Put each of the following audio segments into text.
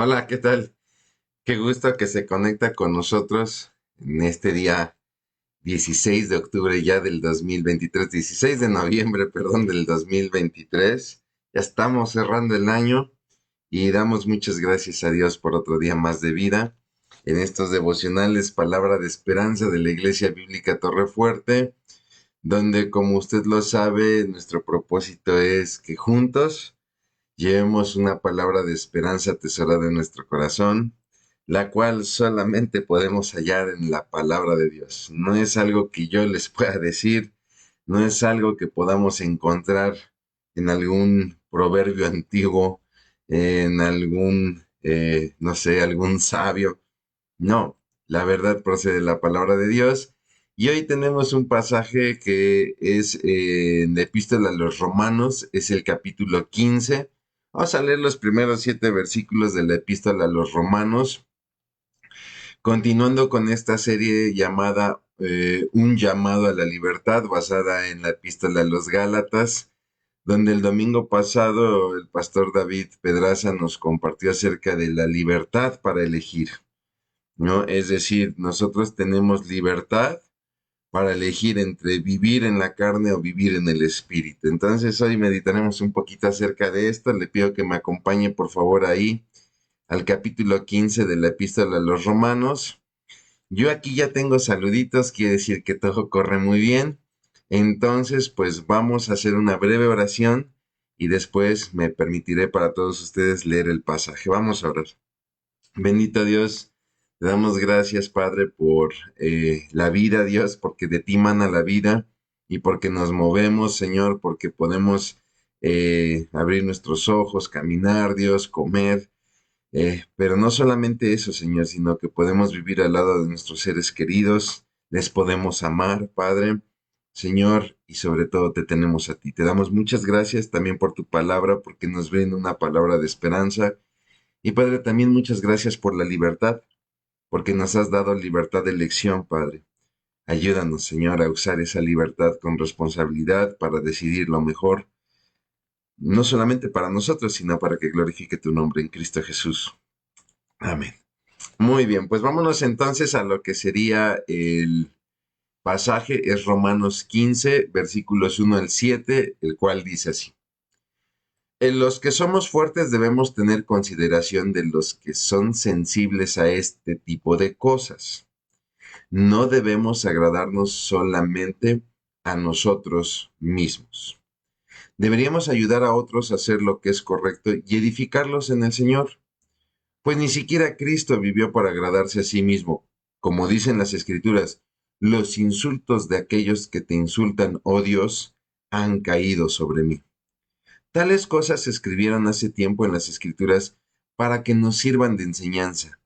Hola, ¿qué tal? Qué gusto que se conecta con nosotros en este día 16 de octubre ya del 2023, 16 de noviembre, perdón, del 2023. Ya estamos cerrando el año y damos muchas gracias a Dios por otro día más de vida. En estos devocionales, palabra de esperanza de la Iglesia Bíblica Torrefuerte, donde, como usted lo sabe, nuestro propósito es que juntos llevemos una palabra de esperanza atesorada en nuestro corazón, la cual solamente podemos hallar en la palabra de Dios. No es algo que yo les pueda decir, no es algo que podamos encontrar en algún proverbio antiguo, en algún, no sé, algún sabio. No, la verdad procede de la palabra de Dios. Y hoy tenemos un pasaje que es en la epístola a los Romanos, es el capítulo 15. Vamos a leer los primeros 7 versículos de la epístola a los Romanos, continuando con esta serie llamada Un llamado a la libertad, basada en la epístola a los Gálatas, donde el domingo pasado el pastor David Pedraza nos compartió acerca de la libertad para elegir. ¿No? Es decir, nosotros tenemos libertad para elegir entre vivir en la carne o vivir en el espíritu. Entonces hoy meditaremos un poquito acerca de esto. Le pido que me acompañe por favor ahí al capítulo 15 de la epístola a los Romanos. Yo aquí ya tengo saluditos, quiere decir que todo corre muy bien. Entonces, pues vamos a hacer una breve oración y después me permitiré para todos ustedes leer el pasaje. Vamos a orar. Bendito Dios, te damos gracias, Padre, por la vida, Dios, porque de ti mana la vida y porque nos movemos, Señor, porque podemos abrir nuestros ojos, caminar, Dios, comer. Pero no solamente eso, Señor, sino que podemos vivir al lado de nuestros seres queridos, les podemos amar, Padre, Señor, y sobre todo te tenemos a ti. Te damos muchas gracias también por tu palabra, porque nos brinda una palabra de esperanza y Padre, también muchas gracias por la libertad, porque nos has dado libertad de elección, Padre. Ayúdanos, Señor, a usar esa libertad con responsabilidad para decidir lo mejor, no solamente para nosotros, sino para que glorifique tu nombre en Cristo Jesús. Amén. Muy bien, pues vámonos entonces a lo que sería el pasaje, es Romanos 15, versículos 1 al 7, el cual dice así. En los que somos fuertes debemos tener consideración de los que son sensibles a este tipo de cosas. No debemos agradarnos solamente a nosotros mismos. Deberíamos ayudar a otros a hacer lo que es correcto y edificarlos en el Señor, pues ni siquiera Cristo vivió para agradarse a sí mismo. Como dicen las Escrituras, los insultos de aquellos que te insultan, oh Dios, han caído sobre mí. Tales cosas se escribieron hace tiempo en las Escrituras para que nos sirvan de enseñanza,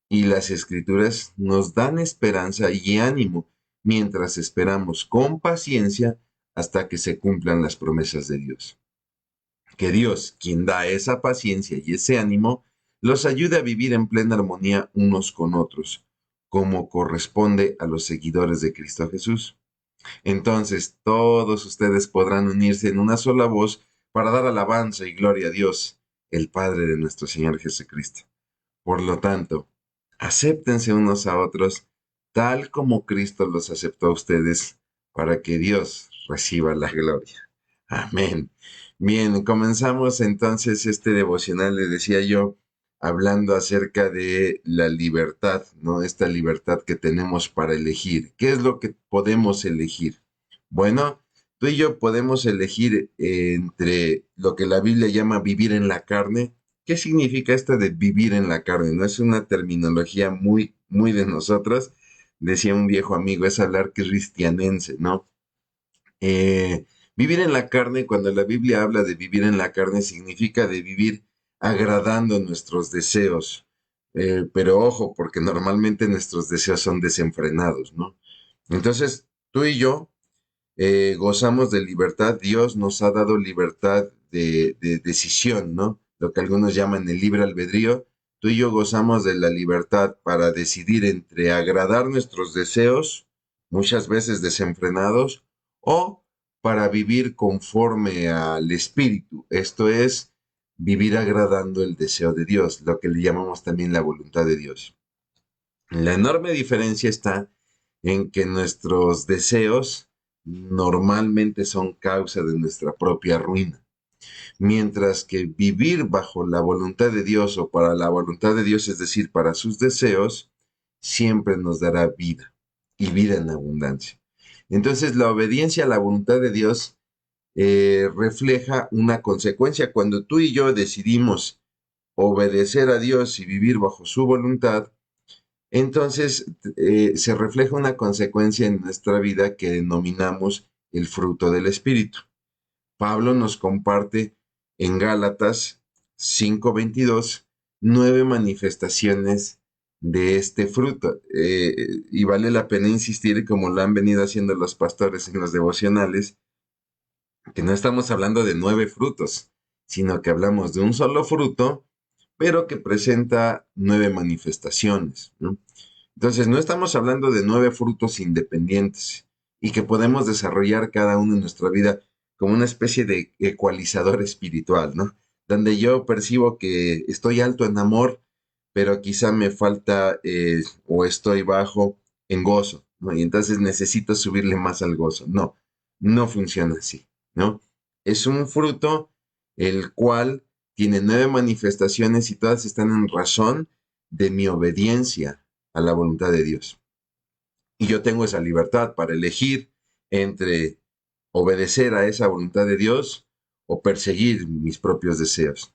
y las Escrituras nos dan esperanza y ánimo mientras esperamos con paciencia hasta que se cumplan las promesas de Dios. Que Dios, quien da esa paciencia y ese ánimo, los ayude a vivir en plena armonía unos con otros, como corresponde a los seguidores de Cristo Jesús. Entonces todos ustedes podrán unirse en una sola voz para dar alabanza y gloria a Dios, el Padre de nuestro Señor Jesucristo. Por lo tanto, acéptense unos a otros tal como Cristo los aceptó a ustedes para que Dios reciba la gloria. Amén. Bien, comenzamos entonces este devocional, le decía yo, hablando acerca de la libertad, ¿no? Esta libertad que tenemos para elegir. ¿Qué es lo que podemos elegir? Bueno, tú y yo podemos elegir entre lo que la Biblia llama vivir en la carne. ¿Qué significa esto de vivir en la carne? No es una terminología muy de nosotros. Decía un viejo amigo, es hablar cristianense, ¿no? Eh, Vivir en la carne, cuando la Biblia habla de vivir en la carne, significa de vivir agradando nuestros deseos. Pero ojo, porque normalmente nuestros deseos son desenfrenados, ¿no? Entonces, tú y yo gozamos de libertad. Dios nos ha dado libertad de decisión, ¿no? Lo que algunos llaman el libre albedrío. Tú y yo gozamos de la libertad para decidir entre agradar nuestros deseos, muchas veces desenfrenados, o para vivir conforme al Espíritu. Esto es, vivir agradando el deseo de Dios, lo que le llamamos también la voluntad de Dios. La enorme diferencia está en que nuestros deseos normalmente son causa de nuestra propia ruina, mientras que vivir bajo la voluntad de Dios o para la voluntad de Dios, es decir, para sus deseos, siempre nos dará vida y vida en abundancia. Entonces, la obediencia a la voluntad de Dios refleja una consecuencia. Cuando tú y yo decidimos obedecer a Dios y vivir bajo su voluntad, entonces se refleja una consecuencia en nuestra vida que denominamos el fruto del Espíritu. Pablo nos comparte en Gálatas 5:22 9 manifestaciones de este fruto. Y vale la pena insistir, como lo han venido haciendo los pastores en los devocionales, que no estamos hablando de 9 frutos, sino que hablamos de un solo fruto, pero que presenta 9 manifestaciones, ¿no? Entonces, no estamos hablando de 9 frutos independientes y que podemos desarrollar cada uno en nuestra vida como una especie de ecualizador espiritual, ¿no? Donde yo percibo que estoy alto en amor, pero quizá me falta o estoy bajo en gozo, ¿no? Y entonces necesito subirle más al gozo. No, no funciona así, ¿no? Es un fruto el cual tiene 9 manifestaciones y todas están en razón de mi obediencia a la voluntad de Dios. Y yo tengo esa libertad para elegir entre obedecer a esa voluntad de Dios o perseguir mis propios deseos.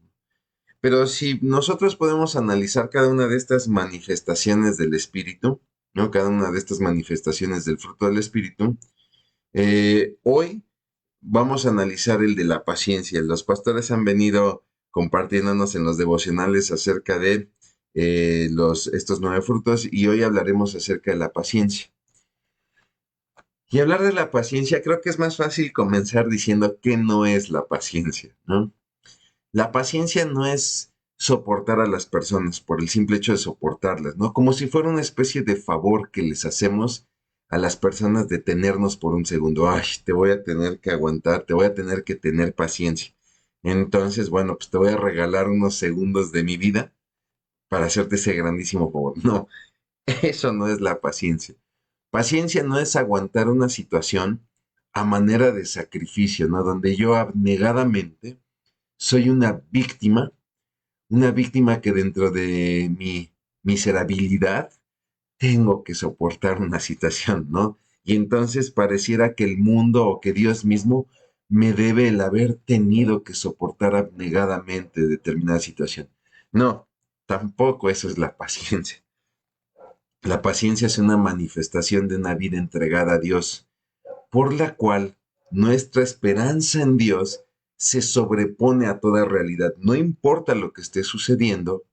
Pero si nosotros podemos analizar cada una de estas manifestaciones del Espíritu, ¿no? Cada una de estas manifestaciones del fruto del Espíritu, hoy vamos a analizar el de la paciencia. Los pastores han venido compartiéndonos en los devocionales acerca de estos 9 frutos y hoy hablaremos acerca de la paciencia. Y hablar de la paciencia, creo que es más fácil comenzar diciendo qué no es la paciencia, ¿no? La paciencia no es soportar a las personas por el simple hecho de soportarlas, ¿no? Como si fuera una especie de favor que les hacemos a las personas de tenernos por un segundo. Ay, te voy a tener que aguantar, te voy a tener que tener paciencia. Entonces, bueno, pues te voy a regalar unos segundos de mi vida para hacerte ese grandísimo favor. No, eso no es la paciencia. Paciencia no es aguantar una situación a manera de sacrificio, ¿no? Donde yo abnegadamente soy una víctima que dentro de mi miserabilidad tengo que soportar una situación, ¿no? Y entonces pareciera que el mundo o que Dios mismo me debe el haber tenido que soportar abnegadamente determinada situación. No, tampoco eso es la paciencia. La paciencia es una manifestación de una vida entregada a Dios, por la cual nuestra esperanza en Dios se sobrepone a toda realidad. No importa lo que esté sucediendo,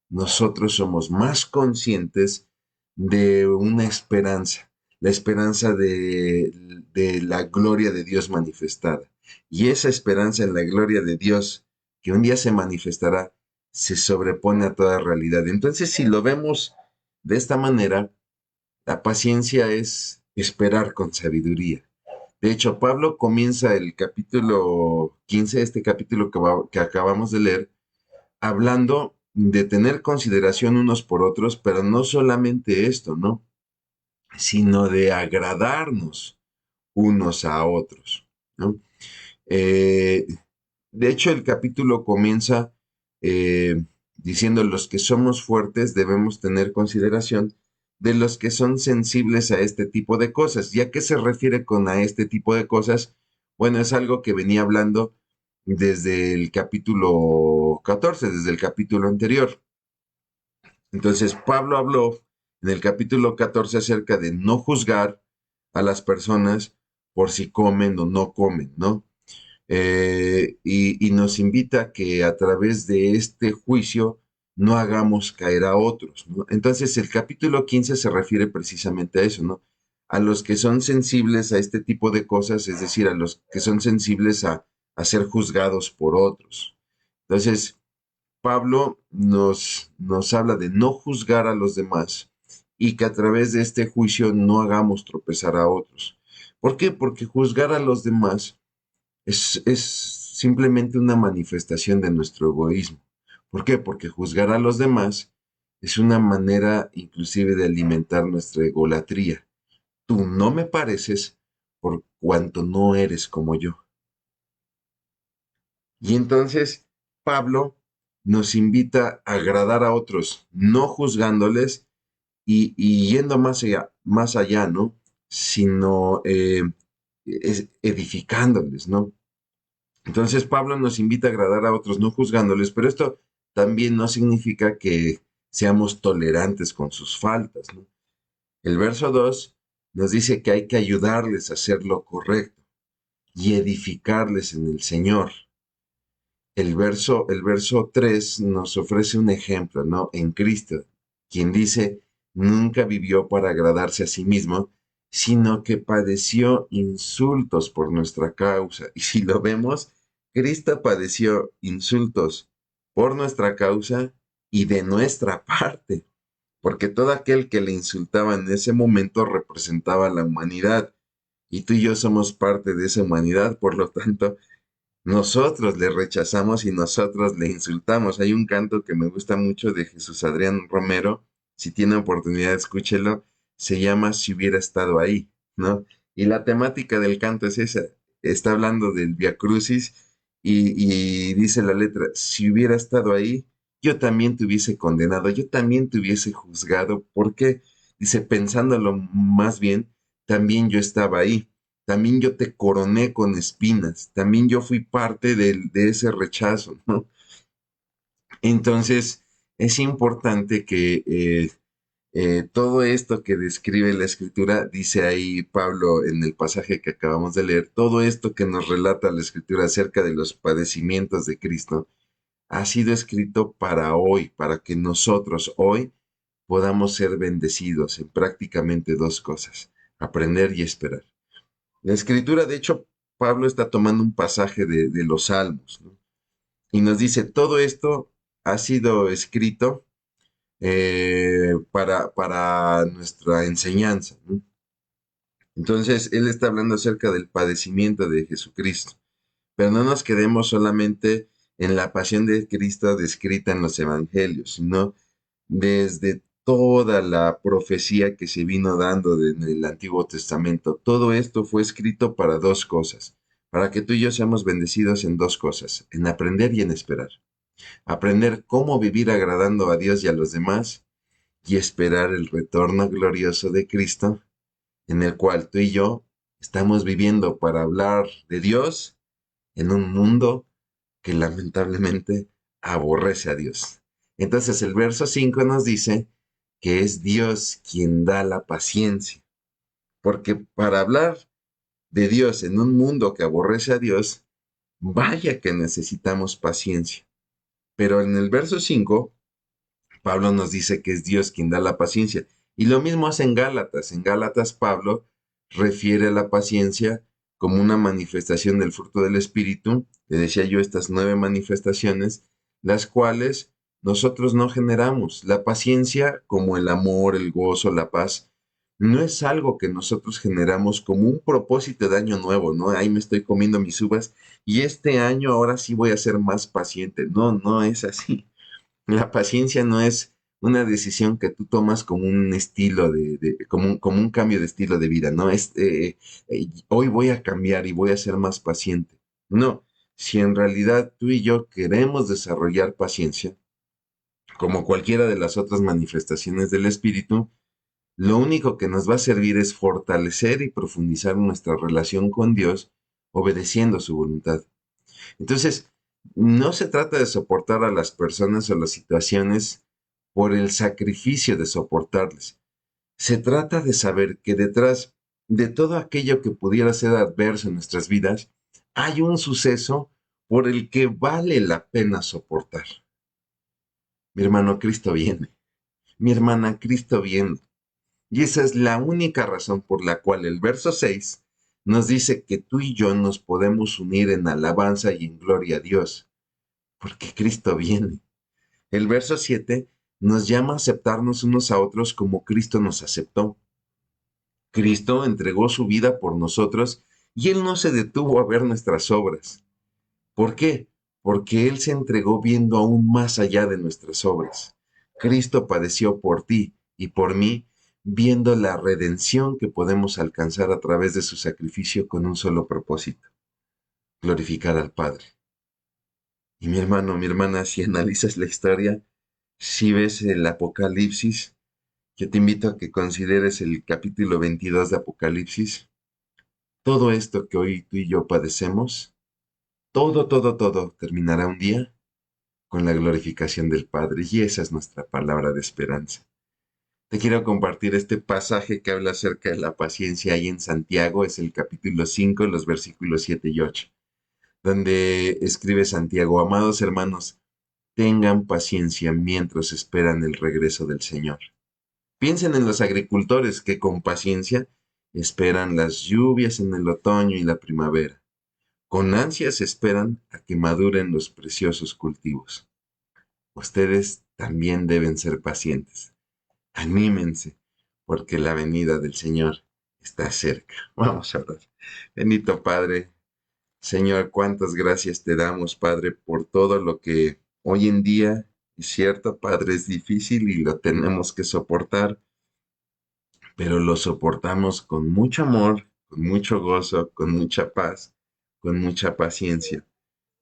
nosotros somos más conscientes de una esperanza, la esperanza de la gloria de Dios manifestada. Y esa esperanza en la gloria de Dios, que un día se manifestará, se sobrepone a toda realidad. Entonces, si lo vemos de esta manera, la paciencia es esperar con sabiduría. De hecho, Pablo comienza el capítulo 15, este capítulo que acabamos de leer, hablando de tener consideración unos por otros, pero no solamente esto, ¿no? Sino de agradarnos unos a otros, ¿no? Eh, de hecho, el capítulo comienza diciendo los que somos fuertes debemos tener consideración de los que son sensibles a este tipo de cosas. ¿Ya qué se refiere con a este tipo de cosas? Bueno, es algo que venía hablando desde el capítulo 14, desde el capítulo anterior. Entonces, Pablo habló en el capítulo 14 acerca de no juzgar a las personas por si comen o no comen, ¿no? Y nos invita a que a través de este juicio no hagamos caer a otros, ¿no? Entonces, el capítulo 15 se refiere precisamente a eso, ¿no? A los que son sensibles a este tipo de cosas, es decir, a los que son sensibles a ser juzgados por otros. Entonces, Pablo nos habla de no juzgar a los demás y que a través de este juicio no hagamos tropezar a otros. ¿Por qué? Porque juzgar a los demás es simplemente una manifestación de nuestro egoísmo. ¿Por qué? Porque juzgar a los demás es una manera inclusive de alimentar nuestra egolatría. Tú no me pareces por cuanto no eres como yo. Y entonces Pablo nos invita a agradar a otros, no juzgándoles y yendo más allá, ¿no? Sino edificándoles, ¿no? Entonces Pablo nos invita a agradar a otros, no juzgándoles, pero esto también no significa que seamos tolerantes con sus faltas, ¿no? El verso 2 nos dice que hay que ayudarles a hacer lo correcto y edificarles en el Señor. El verso 3 nos ofrece un ejemplo, ¿no? En Cristo, quien dice, nunca vivió para agradarse a sí mismo, sino que padeció insultos por nuestra causa. Y si lo vemos, Cristo padeció insultos por nuestra causa y de nuestra parte, porque todo aquel que le insultaba en ese momento representaba la humanidad, y tú y yo somos parte de esa humanidad, por lo tanto, nosotros le rechazamos y nosotros le insultamos. Hay un canto que me gusta mucho de Jesús Adrián Romero. Si tiene oportunidad, escúchelo. Se llama Si hubiera estado ahí, ¿no? Y la temática del canto es esa. Está hablando del Via Crucis y dice la letra, si hubiera estado ahí, yo también te hubiese condenado, yo también te hubiese juzgado. ¿Por qué? Dice, pensándolo más bien, también yo estaba ahí. También yo te coroné con espinas, también yo fui parte de ese rechazo, ¿no? Entonces, es importante que todo esto que describe la escritura, dice ahí Pablo en el pasaje que acabamos de leer, todo esto que nos relata la escritura acerca de los padecimientos de Cristo, ha sido escrito para hoy, para que nosotros hoy podamos ser bendecidos en prácticamente dos cosas, aprender y esperar. La escritura, de hecho, Pablo está tomando un pasaje de los Salmos, ¿no? Y nos dice, todo esto ha sido escrito para nuestra enseñanza, ¿no? Entonces, él está hablando acerca del padecimiento de Jesucristo, pero no nos quedemos solamente en la pasión de Cristo descrita en los evangelios, sino desde toda la profecía que se vino dando en el Antiguo Testamento. Todo esto fue escrito para dos cosas, para que tú y yo seamos bendecidos en dos cosas, en aprender y en esperar. Aprender cómo vivir agradando a Dios y a los demás y esperar el retorno glorioso de Cristo, en el cual tú y yo estamos viviendo para hablar de Dios en un mundo que lamentablemente aborrece a Dios. Entonces el verso 5 nos dice que es Dios quien da la paciencia, porque para hablar de Dios en un mundo que aborrece a Dios, vaya que necesitamos paciencia. Pero en el verso 5 Pablo nos dice que es Dios quien da la paciencia. Y lo mismo hace en Gálatas. En Gálatas Pablo refiere a la paciencia como una manifestación del fruto del Espíritu. Le decía yo estas 9 manifestaciones, las cuales nosotros no generamos. La paciencia, como el amor, el gozo, la paz, no es algo que nosotros generamos como un propósito de año nuevo, ¿no? Ahí me estoy comiendo mis uvas y este año ahora sí voy a ser más paciente. No, no es así. La paciencia no es una decisión que tú tomas como un estilo como un cambio de estilo de vida, ¿no? Hoy voy a cambiar y voy a ser más paciente. No, si en realidad tú y yo queremos desarrollar paciencia, como cualquiera de las otras manifestaciones del espíritu, lo único que nos va a servir es fortalecer y profundizar nuestra relación con Dios, obedeciendo su voluntad. Entonces, no se trata de soportar a las personas o las situaciones por el sacrificio de soportarles. Se trata de saber que detrás de todo aquello que pudiera ser adverso en nuestras vidas, hay un suceso por el que vale la pena soportar. Mi hermano, Cristo viene. Mi hermana, Cristo viene. Y esa es la única razón por la cual el verso 6 nos dice que tú y yo nos podemos unir en alabanza y en gloria a Dios, porque Cristo viene. El verso 7 nos llama a aceptarnos unos a otros como Cristo nos aceptó. Cristo entregó su vida por nosotros y Él no se detuvo a ver nuestras obras. ¿Por qué? Porque Él se entregó viendo aún más allá de nuestras obras. Cristo padeció por ti y por mí, viendo la redención que podemos alcanzar a través de su sacrificio con un solo propósito: glorificar al Padre. Y mi hermano, mi hermana, si analizas la historia, si ves el Apocalipsis, yo te invito a que consideres el capítulo 22 de Apocalipsis. Todo esto que hoy tú y yo padecemos, todo terminará un día con la glorificación del Padre. Y esa es nuestra palabra de esperanza. Te quiero compartir este pasaje que habla acerca de la paciencia ahí en Santiago. Es el capítulo 5, los versículos 7 y 8, donde escribe Santiago: amados hermanos, tengan paciencia mientras esperan el regreso del Señor. Piensen en los agricultores que con paciencia esperan las lluvias en el otoño y la primavera. Con ansias esperan a que maduren los preciosos cultivos. Ustedes también deben ser pacientes. Anímense, porque la venida del Señor está cerca. Vamos a orar. Bendito Padre, Señor, cuántas gracias te damos, Padre, por todo lo que hoy en día, es cierto, Padre, es difícil y lo tenemos que soportar, pero lo soportamos con mucho amor, con mucho gozo, con mucha paz, con mucha paciencia,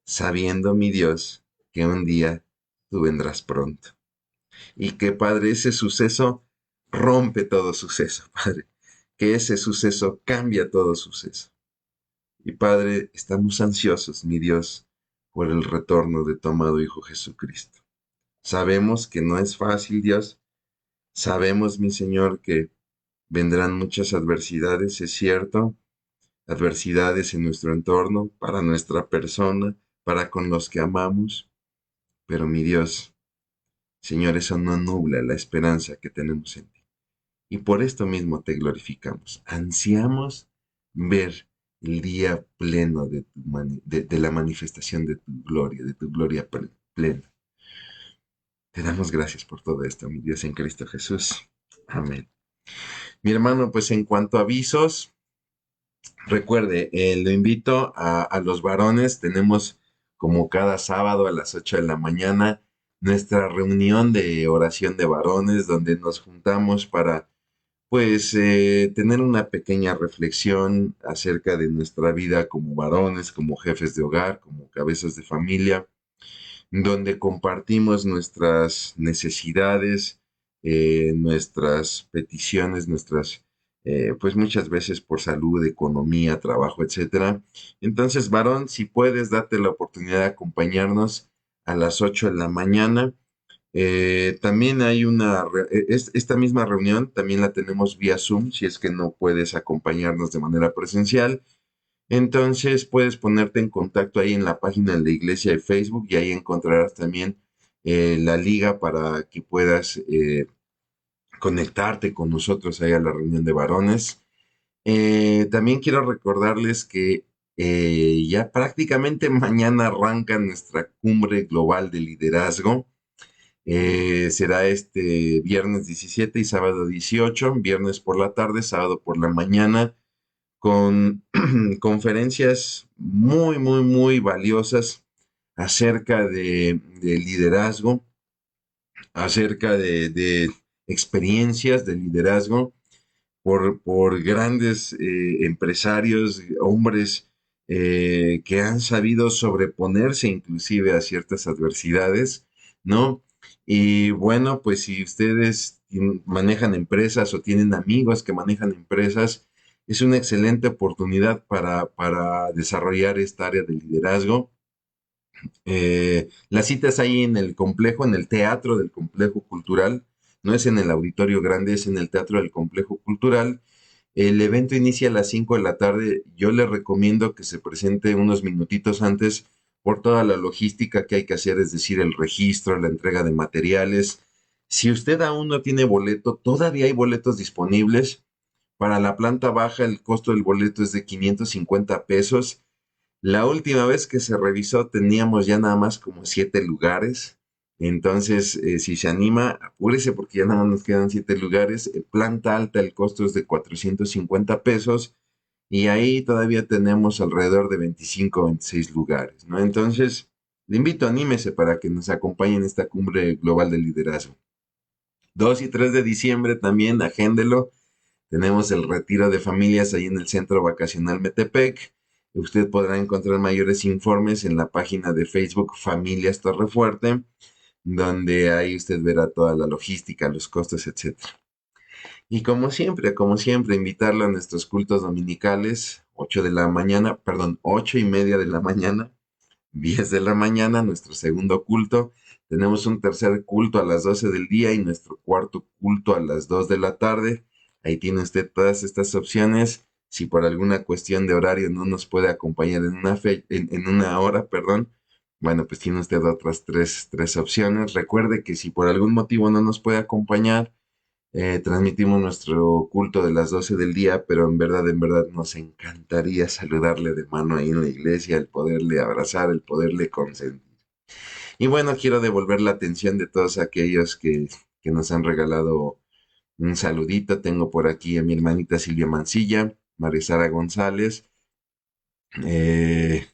sabiendo, mi Dios, que un día tú vendrás pronto. Y que, Padre, ese suceso rompe todo suceso, Padre. Que ese suceso cambia todo suceso. Y, Padre, estamos ansiosos, mi Dios, por el retorno de tu amado Hijo Jesucristo. Sabemos que no es fácil, Dios. Sabemos, mi Señor, que vendrán muchas adversidades, es cierto, adversidades en nuestro entorno, para nuestra persona, para con los que amamos. Pero, mi Dios, Señor, eso no nubla la esperanza que tenemos en ti. Y por esto mismo te glorificamos. Ansiamos ver el día pleno de la manifestación de tu gloria plena. Te damos gracias por todo esto, mi Dios, en Cristo Jesús. Amén. Mi hermano, pues en cuanto a avisos, recuerde, lo invito a los varones. Tenemos como cada sábado a las 8 de la mañana nuestra reunión de oración de varones, donde nos juntamos para pues tener una pequeña reflexión acerca de nuestra vida como varones, como jefes de hogar, como cabezas de familia, donde compartimos nuestras necesidades, nuestras peticiones, pues muchas veces por salud, economía, trabajo, etcétera. Entonces, varón, si puedes, date la oportunidad de acompañarnos a las 8 de la mañana. También hay esta misma reunión también la tenemos vía Zoom, si es que no puedes acompañarnos de manera presencial. Entonces puedes ponerte en contacto ahí en la página de la iglesia de Facebook, y ahí encontrarás también la liga para que puedas conectarte con nosotros ahí a la reunión de varones. También quiero recordarles que ya prácticamente mañana arranca nuestra cumbre global de liderazgo. Será este viernes 17 y sábado 18, viernes por la tarde, sábado por la mañana, con conferencias muy valiosas acerca de liderazgo, acerca de experiencias de liderazgo por grandes empresarios, hombres que han sabido sobreponerse inclusive a ciertas adversidades, ¿no? Y bueno, pues si ustedes manejan empresas o tienen amigos que manejan empresas, es una excelente oportunidad para desarrollar esta área de liderazgo. La cita es ahí en el complejo, en el teatro del complejo cultural. No es en el auditorio grande, es en el teatro del complejo cultural. El evento inicia a las 5 de la tarde. Yo le recomiendo que se presente unos minutitos antes por toda la logística que hay que hacer, es decir, el registro, la entrega de materiales. Si usted aún no tiene boleto, todavía hay boletos disponibles. Para la planta baja, el costo del boleto es de 550 pesos. La última vez que se revisó teníamos ya nada más como 7 lugares. Entonces, si se anima, apúrese porque ya nada más nos quedan 7 lugares. Planta alta, el costo es de 450 pesos. y ahí todavía tenemos alrededor de 25 o 26 lugares, ¿no? Entonces, le invito, anímese para que nos acompañe en esta cumbre global de liderazgo. 2 y 3 de diciembre también, agéndelo. Tenemos el retiro de familias ahí en el Centro Vacacional Metepec. Usted podrá encontrar mayores informes en la página de Facebook Familias Torrefuerte, donde ahí usted verá toda la logística, los costos, etcétera. Y como siempre, invitarlo a nuestros cultos dominicales, 8 de la mañana, perdón, 8:30 de la mañana, 10 de la mañana, nuestro segundo culto. Tenemos un tercer culto a las 12 del día y nuestro cuarto culto a las 2 de la tarde. Ahí tiene usted todas estas opciones. Si por alguna cuestión de horario no nos puede acompañar en una hora, perdón, bueno, pues tiene usted otras tres opciones. Recuerde que si por algún motivo no nos puede acompañar, transmitimos nuestro culto de las 12 del día, pero en verdad nos encantaría saludarle de mano ahí en la iglesia, el poderle abrazar, el poderle consentir. Y bueno, quiero devolver la atención de todos aquellos que nos han regalado un saludito. Tengo por aquí a mi hermanita Silvia Mancilla, María Sara González. eh,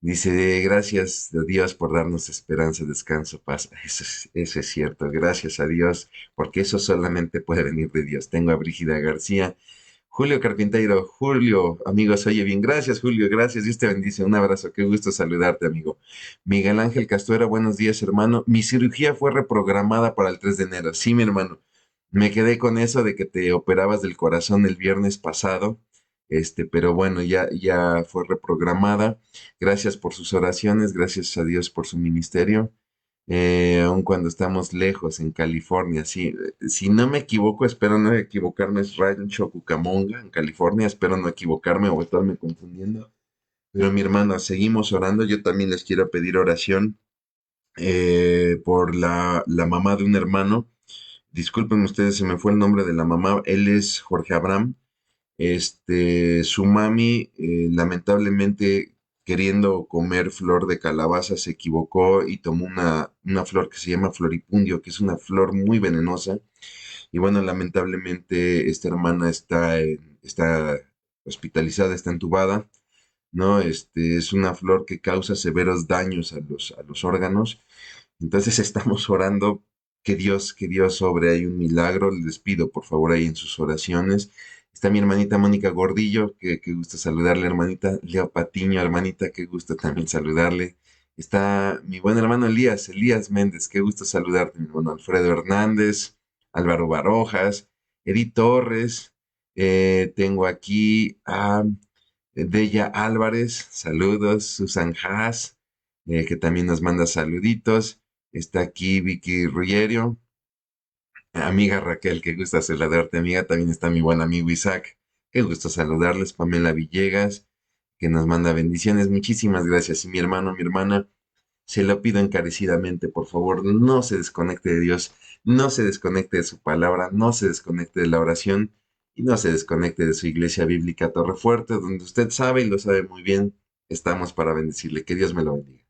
Dice, gracias a Dios por darnos esperanza, descanso, paz. Eso es cierto, gracias a Dios, porque eso solamente puede venir de Dios. Tengo a Brígida García, Julio Carpinteiro, Julio, amigos, oye bien, gracias Julio, gracias, Dios te bendice, un abrazo, qué gusto saludarte, amigo. Miguel Ángel Castuera, buenos días, hermano. Mi cirugía fue reprogramada para el 3 de enero. Sí, mi hermano, me quedé con eso de que te operabas del corazón el viernes pasado, pero bueno, ya fue reprogramada. Gracias por sus oraciones, gracias a Dios por su ministerio. Aun cuando estamos lejos en California, sí, si no me equivoco, espero no equivocarme, es Rancho Cucamonga, en California, espero no equivocarme o estarme confundiendo. Pero mi hermano, seguimos orando. Yo también les quiero pedir oración por la mamá de un hermano. Disculpen ustedes, se me fue el nombre de la mamá. Él es Jorge Abraham. Su mami, lamentablemente, queriendo comer flor de calabaza, se equivocó y tomó una flor que se llama floripundio, que es una flor muy venenosa. Y bueno, lamentablemente, esta hermana está hospitalizada, está entubada, ¿no? Es una flor que causa severos daños a los órganos. Entonces estamos orando que Dios sobre ahí un milagro. Les pido por favor ahí en sus oraciones. Está mi hermanita Mónica Gordillo, que gusto saludarle, hermanita. Leo Patiño, hermanita, qué gusto también saludarle. Está mi buen hermano Elías Méndez, qué gusto saludarte, mi hermano Alfredo Hernández, Álvaro Barojas, Edith Torres. Tengo aquí a Deya Álvarez, saludos. Susan Haas, que también nos manda saluditos. Está aquí Vicky Ruggiero, amiga Raquel, qué gusto saludarte, amiga. También está mi buen amigo Isaac, qué gusto saludarles. Pamela Villegas, que nos manda bendiciones. Muchísimas gracias. Y mi hermano, mi hermana, se lo pido encarecidamente, por favor, no se desconecte de Dios, no se desconecte de su palabra, no se desconecte de la oración y no se desconecte de su iglesia bíblica Torrefuerte, donde usted sabe y lo sabe muy bien, estamos para bendecirle. Que Dios me lo bendiga.